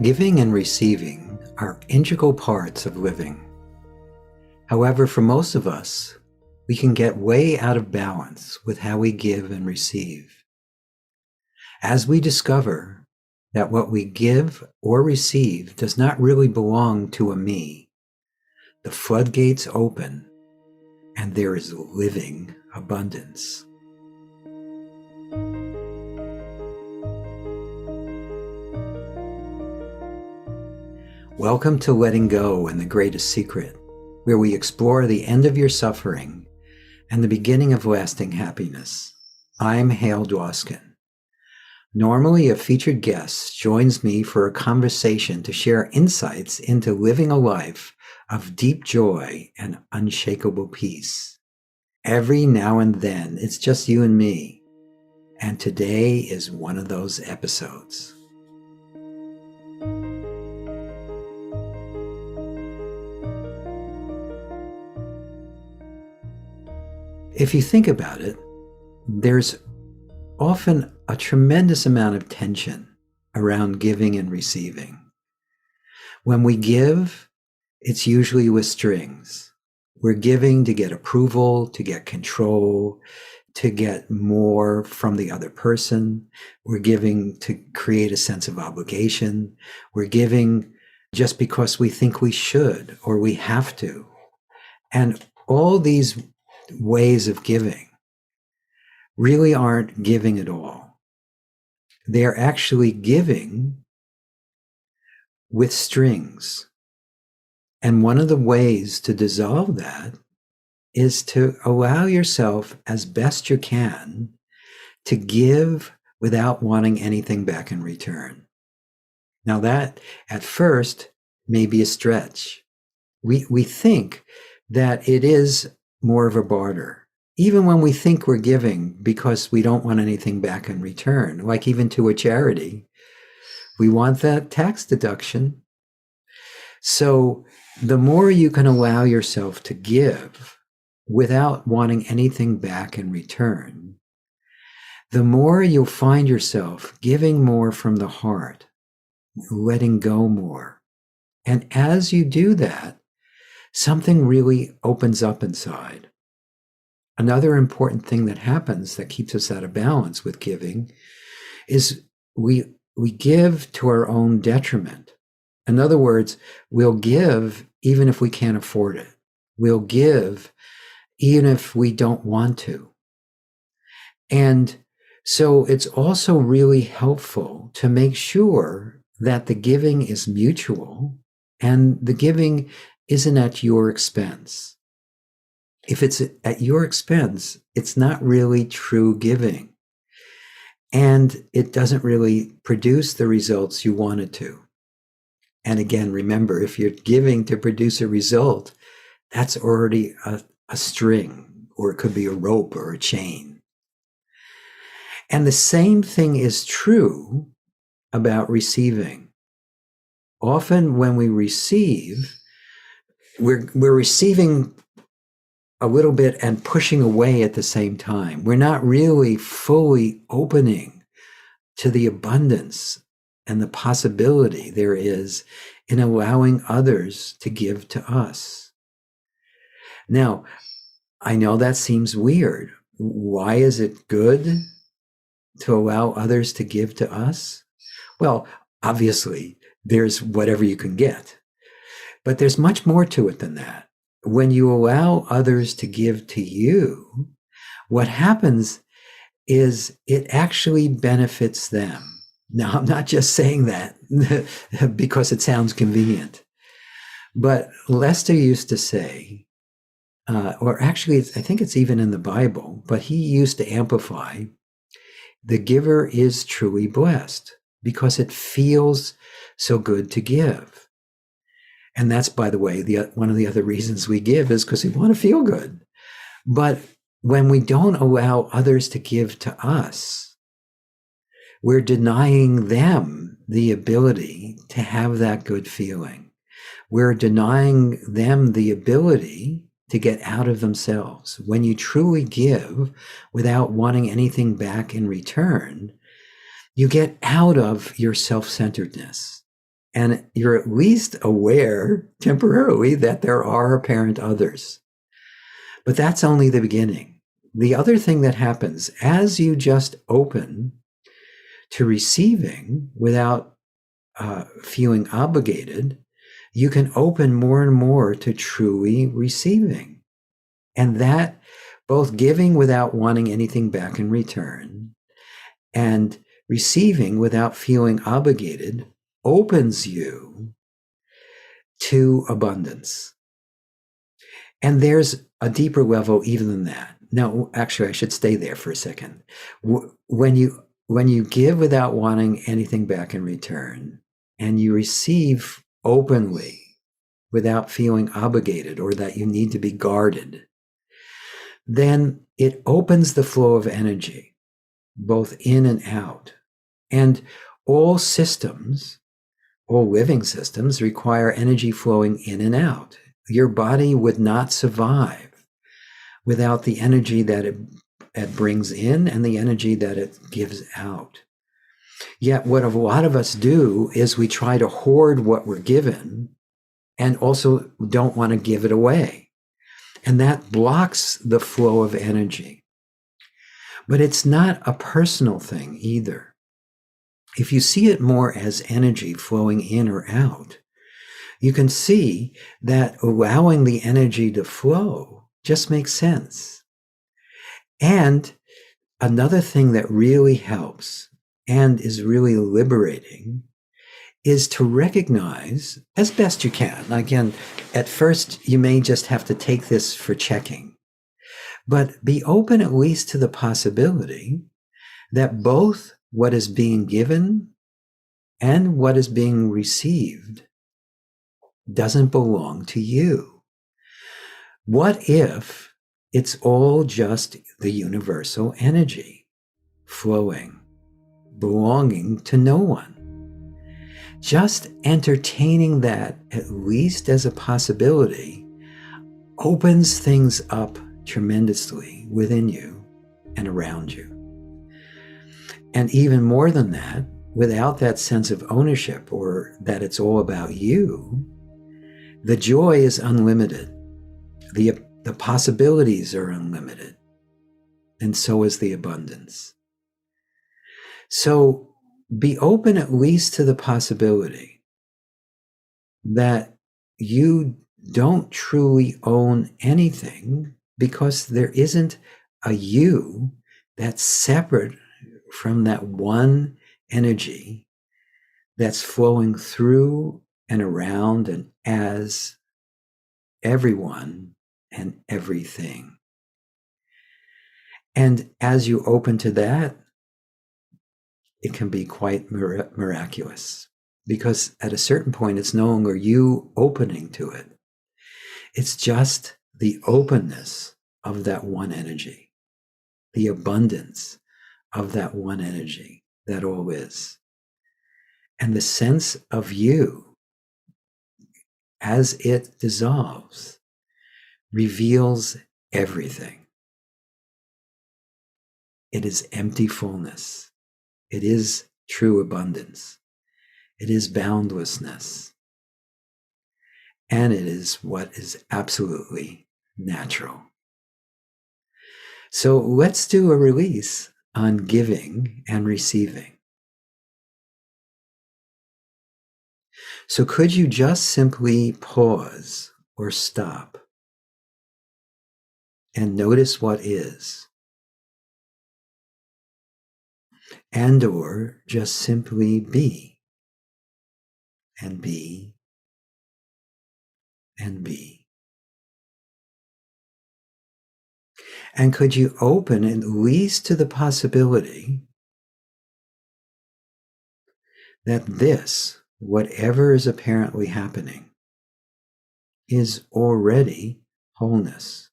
Giving and receiving are integral parts of living. However, for most of us, we can get way out of balance with how we give and receive. As we discover that what we give or receive does not really belong to a me, the floodgates open and there is living abundance. Welcome to Letting Go and the Greatest Secret, where we explore the end of your suffering and the beginning of lasting happiness. I'm Hale Dwoskin. Normally, a featured guest joins me for a conversation to share insights into living a life of deep joy and unshakable peace. Every now and then, it's just you and me, and today is one of those episodes. If you think about it, there's often a tremendous amount of tension around giving and receiving. When we give, it's usually with strings. We're giving to get approval, to get control, to get more from the other person. We're giving to create a sense of obligation. We're giving just because we think we should or we have to. And all these ways of giving really aren't giving at all. They're actually giving with strings. And one of the ways to dissolve that is to allow yourself as best you can to give without wanting anything back in return. Now that at first may be a stretch. We think that it is more of a barter, even when we think we're giving because we don't want anything back in return, like even to a charity. We want that tax deduction. So the more you can allow yourself to give without wanting anything back in return, the more you'll find yourself giving more from the heart, letting go more. And as you do that, something really opens up inside. Another important thing that happens that keeps us out of balance with giving is we give to our own detriment. In other words, we'll give even if we can't afford it. We'll give even if we don't want to. And so it's also really helpful to make sure that the giving is mutual and the giving isn't at your expense. If it's at your expense, it's not really true giving. And it doesn't really produce the results you want it to. And again, remember, if you're giving to produce a result, that's already a string, or it could be a rope or a chain. And the same thing is true about receiving. Often when we receive, we're receiving a little bit and pushing away at the same time. We're not really fully opening to the abundance and the possibility there is in allowing others to give to us. Now, I know that seems weird. Why is it good to allow others to give to us? Well, obviously, there's whatever you can get. But there's much more to it than that. When you allow others to give to you, what happens is it actually benefits them. Now, I'm not just saying that because it sounds convenient. But Lester used to say, or actually, I think it's even in the Bible, but he used to amplify, the giver is truly blessed because it feels so good to give. And that's, by the way, one of the other reasons we give is because we want to feel good. But when we don't allow others to give to us, we're denying them the ability to have that good feeling. We're denying them the ability to get out of themselves. When you truly give without wanting anything back in return, you get out of your self-centeredness. And you're at least aware temporarily that there are apparent others. But that's only the beginning. The other thing that happens as you just open to receiving without feeling obligated, you can open more and more to truly receiving. And that both giving without wanting anything back in return and receiving without feeling obligated opens you to abundance. And there's a deeper level even than that. Now, actually, I should stay there for a second. When you give without wanting anything back in return, and you receive openly without feeling obligated or that you need to be guarded, then it opens the flow of energy, both in and out. And all systems, all living systems, require energy flowing in and out. Your body would not survive without the energy that it brings in and the energy that it gives out. Yet what a lot of us do is we try to hoard what we're given and also don't want to give it away. And that blocks the flow of energy. But it's not a personal thing either. If you see it more as energy flowing in or out, you can see that allowing the energy to flow just makes sense. And another thing that really helps and is really liberating is to recognize as best you can. Again, at first, you may just have to take this for checking, but be open at least to the possibility that both what is being given and what is being received doesn't belong to you. What if it's all just the universal energy flowing, belonging to no one? Just entertaining that, at least as a possibility, opens things up tremendously within you and around you. And even more than that, without that sense of ownership or that it's all about you, the joy is unlimited. The possibilities are unlimited. And so is the abundance. So be open at least to the possibility that you don't truly own anything because there isn't a you that's separate from that one energy that's flowing through and around and as everyone and everything. And as you open to that, it can be quite miraculous because at a certain point, it's no longer you opening to it. It's just the openness of that one energy, the abundance of that one energy that all is. And the sense of you as it dissolves reveals everything. It is empty fullness. It is true abundance. It is boundlessness. And it is what is absolutely natural. So let's do a release on giving and receiving. So could you just simply pause or stop and notice what is? And or just simply be and be and be. And could you open at least to the possibility that this, whatever is apparently happening, is already wholeness,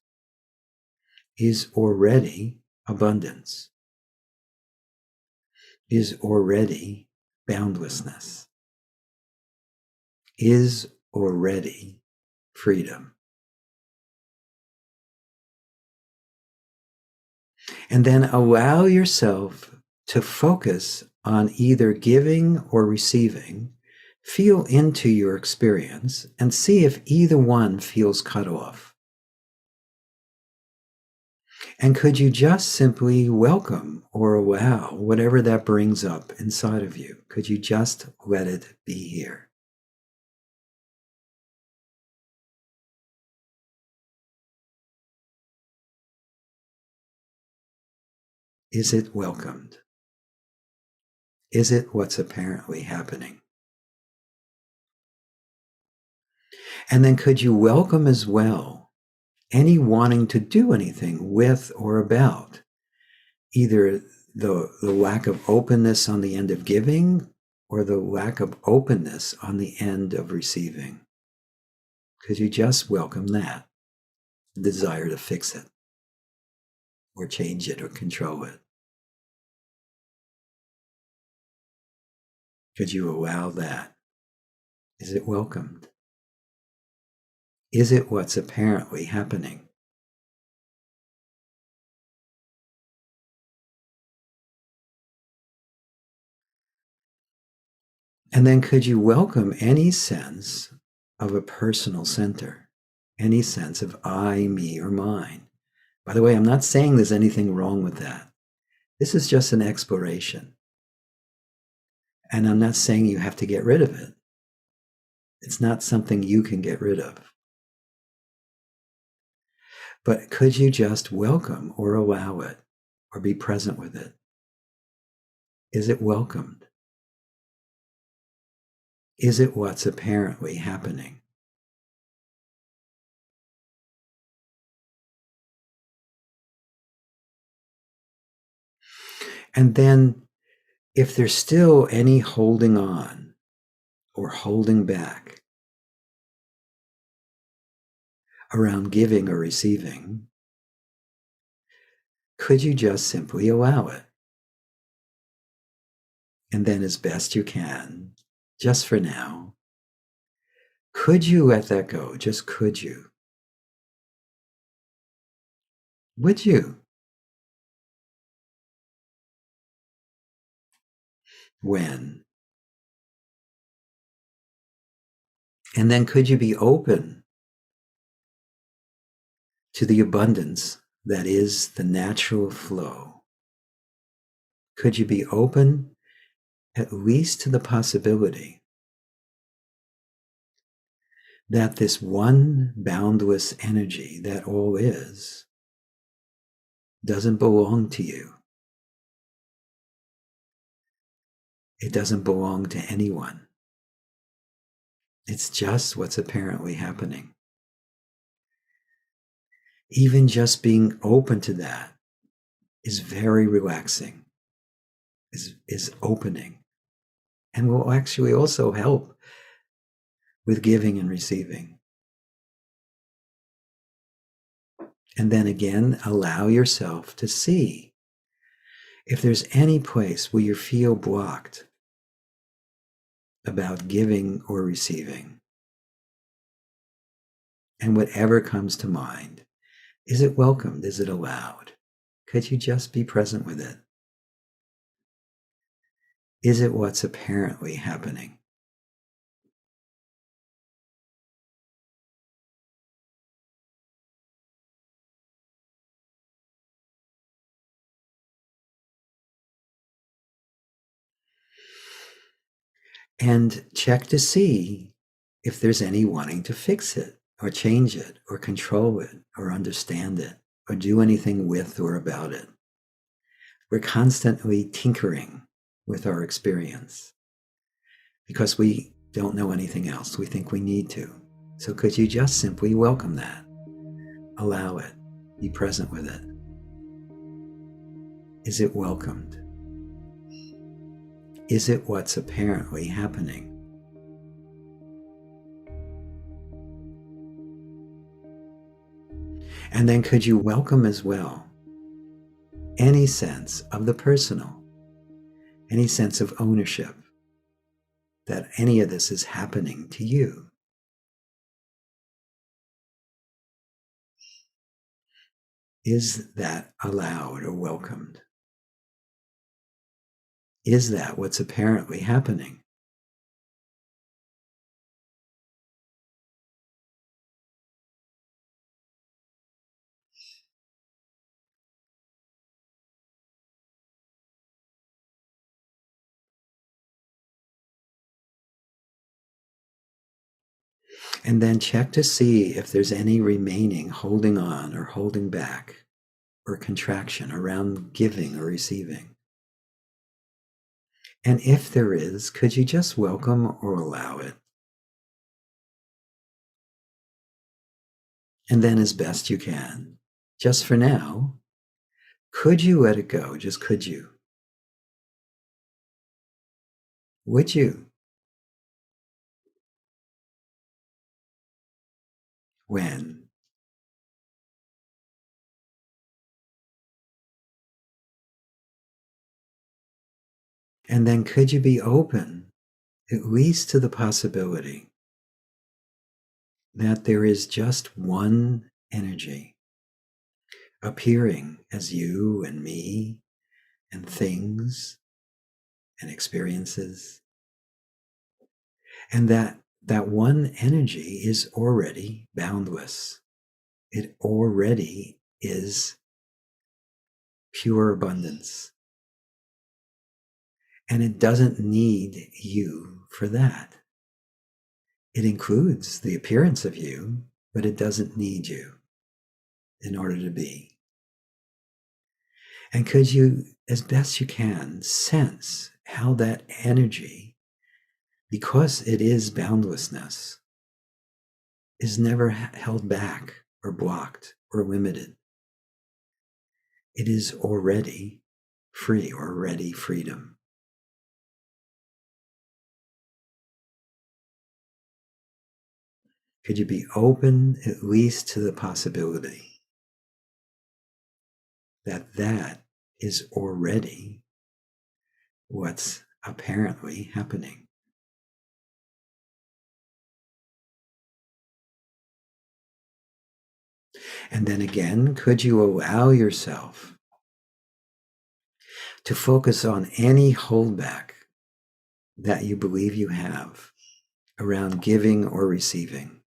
is already abundance, is already boundlessness, is already freedom. And then allow yourself to focus on either giving or receiving Feel into your experience and see if either one feels cut off. And could you just simply welcome or allow whatever that brings up inside of you? Could you just let it be here? Is it welcomed? Is it what's apparently happening? And then could you welcome as well any wanting to do anything with or about either the lack of openness on the end of giving or the lack of openness on the end of receiving? Could you just welcome that desire to fix it or change it or control it? Could you allow that? Is it welcomed? Is it what's apparently happening? And then could you welcome any sense of a personal center, any sense of I, me, or mine? By the way, I'm not saying there's anything wrong with that. This is just an exploration. And I'm not saying you have to get rid of it. It's not something you can get rid of. But could you just welcome or allow it or be present with it? Is it welcomed? Is it what's apparently happening? And then if there's still any holding on or holding back around giving or receiving, could you just simply allow it? And then as best you can, just for now, could you let that go? Just could you? Would you? When? And then could you be open to the abundance that is the natural flow? Could you be open at least to the possibility that this one boundless energy that all is doesn't belong to you? It doesn't belong to anyone. It's just what's apparently happening. Even just being open to that is very relaxing, is opening, and will actually also help with giving and receiving. And then again, allow yourself to see if there's any place where you feel blocked about giving or receiving. And whatever comes to mind, is it welcomed? Is it allowed? Could you just be present with it? Is it what's apparently happening? And check to see if there's any wanting to fix it or change it or control it or understand it or do anything with or about it. We're constantly tinkering with our experience because we don't know anything else. We think we need to. So could you just simply welcome that? Allow it. Be present with it. Is it welcomed? Is it what's apparently happening? And then could you welcome as well any sense of the personal, any sense of ownership that any of this is happening to you? Is that allowed or welcomed? Is that what's apparently happening? And then check to see if there's any remaining holding on or holding back or contraction around giving or receiving. And if there is, could you just welcome or allow it? And then, as best you can, just for now, could you let it go? Just could you? Would you? When? And then could you be open, at least to the possibility that there is just one energy appearing as you and me and things and experiences, and that one energy is already boundless. It already is pure abundance. And it doesn't need you for that. It includes the appearance of you, but it doesn't need you in order to be. And could you, as best you can, sense how that energy, because it is boundlessness, is never held back or blocked or limited. It is already free, already freedom. Could you be open at least to the possibility that that is already what's apparently happening? And then again, could you allow yourself to focus on any holdback that you believe you have around giving or receiving?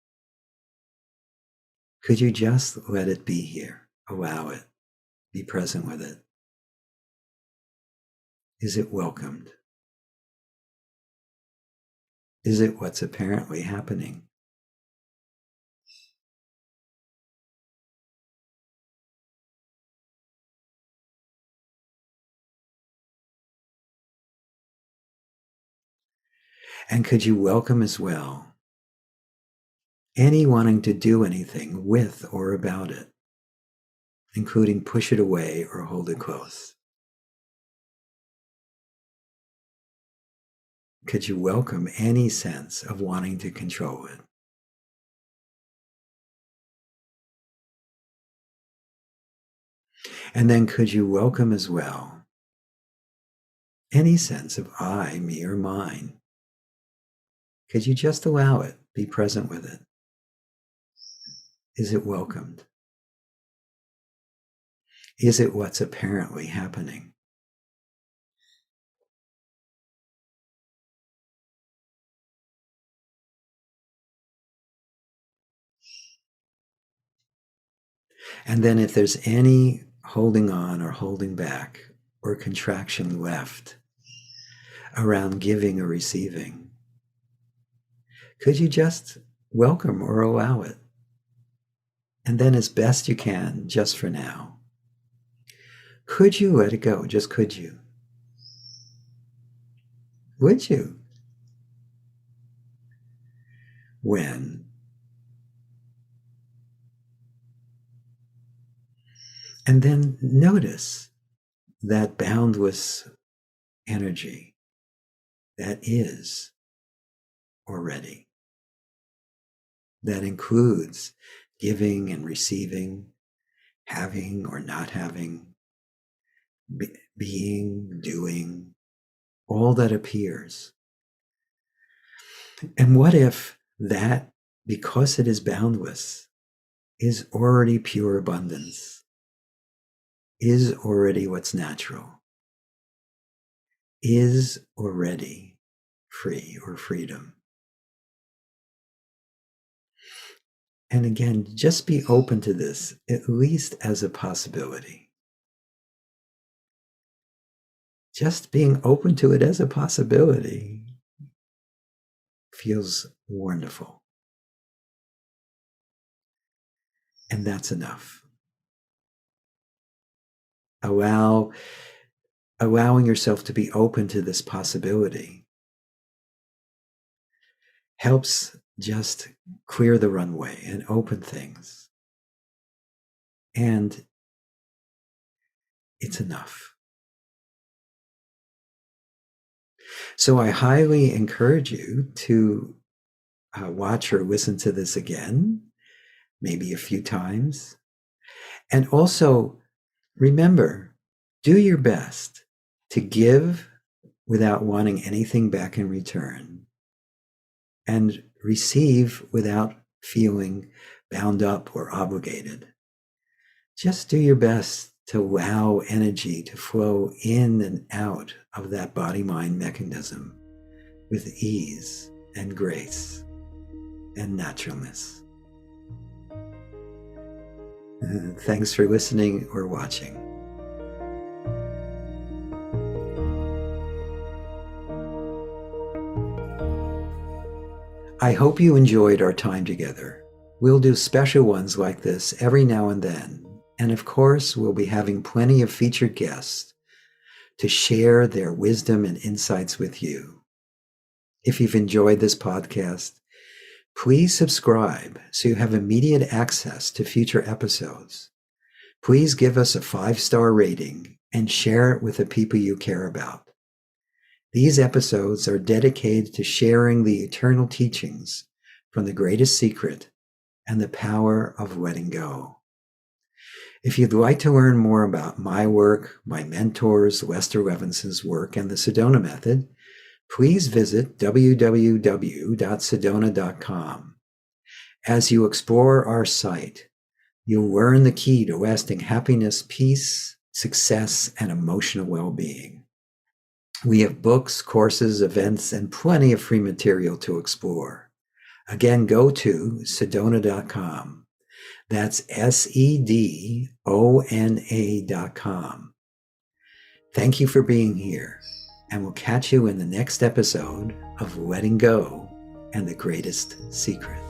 Could you just let it be here? Allow it. Be present with it. Is it welcomed? Is it what's apparently happening? And could you welcome as well any wanting to do anything with or about it, including push it away or hold it close? Could you welcome any sense of wanting to control it? And then could you welcome as well any sense of I, me, or mine? Could you just allow it, be present with it? Is it welcomed? Is it what's apparently happening? And then if there's any holding on or holding back or contraction left around giving or receiving, could you just welcome or allow it? And then as best you can, just for now, could you let it go? Just could you? Would you? When? And then notice that boundless energy that is already, that includes giving and receiving, having or not having, being, doing, all that appears. And what if that, because it is boundless, is already pure abundance, is already what's natural, is already free or freedom? And again, just be open to this, at least as a possibility. Just being open to it as a possibility feels wonderful. And that's enough. Allowing yourself to be open to this possibility helps just clear the runway and open things. And it's enough. So I highly encourage you to watch or listen to this again, maybe a few times. And also remember, do your best to give without wanting anything back in return, and receive without feeling bound up or obligated. Just do your best to allow energy to flow in and out of that body-mind mechanism with ease and grace and naturalness. Thanks for listening or watching. I hope you enjoyed our time together. We'll do special ones like this every now and then. And of course, we'll be having plenty of featured guests to share their wisdom and insights with you. If you've enjoyed this podcast, please subscribe so you have immediate access to future episodes. Please give us a 5-star rating and share it with the people you care about. These episodes are dedicated to sharing the eternal teachings from the greatest secret and the power of letting go. If you'd like to learn more about my work, my mentors, Lester Levinson's work, and the Sedona Method, please visit www.sedona.com. As you explore our site, you'll learn the key to lasting happiness, peace, success, and emotional well-being. We have books, courses, events, and plenty of free material to explore. Again, go to sedona.com. That's SEDONA.com. Thank you for being here, and we'll catch you in the next episode of Letting Go and the Greatest Secret.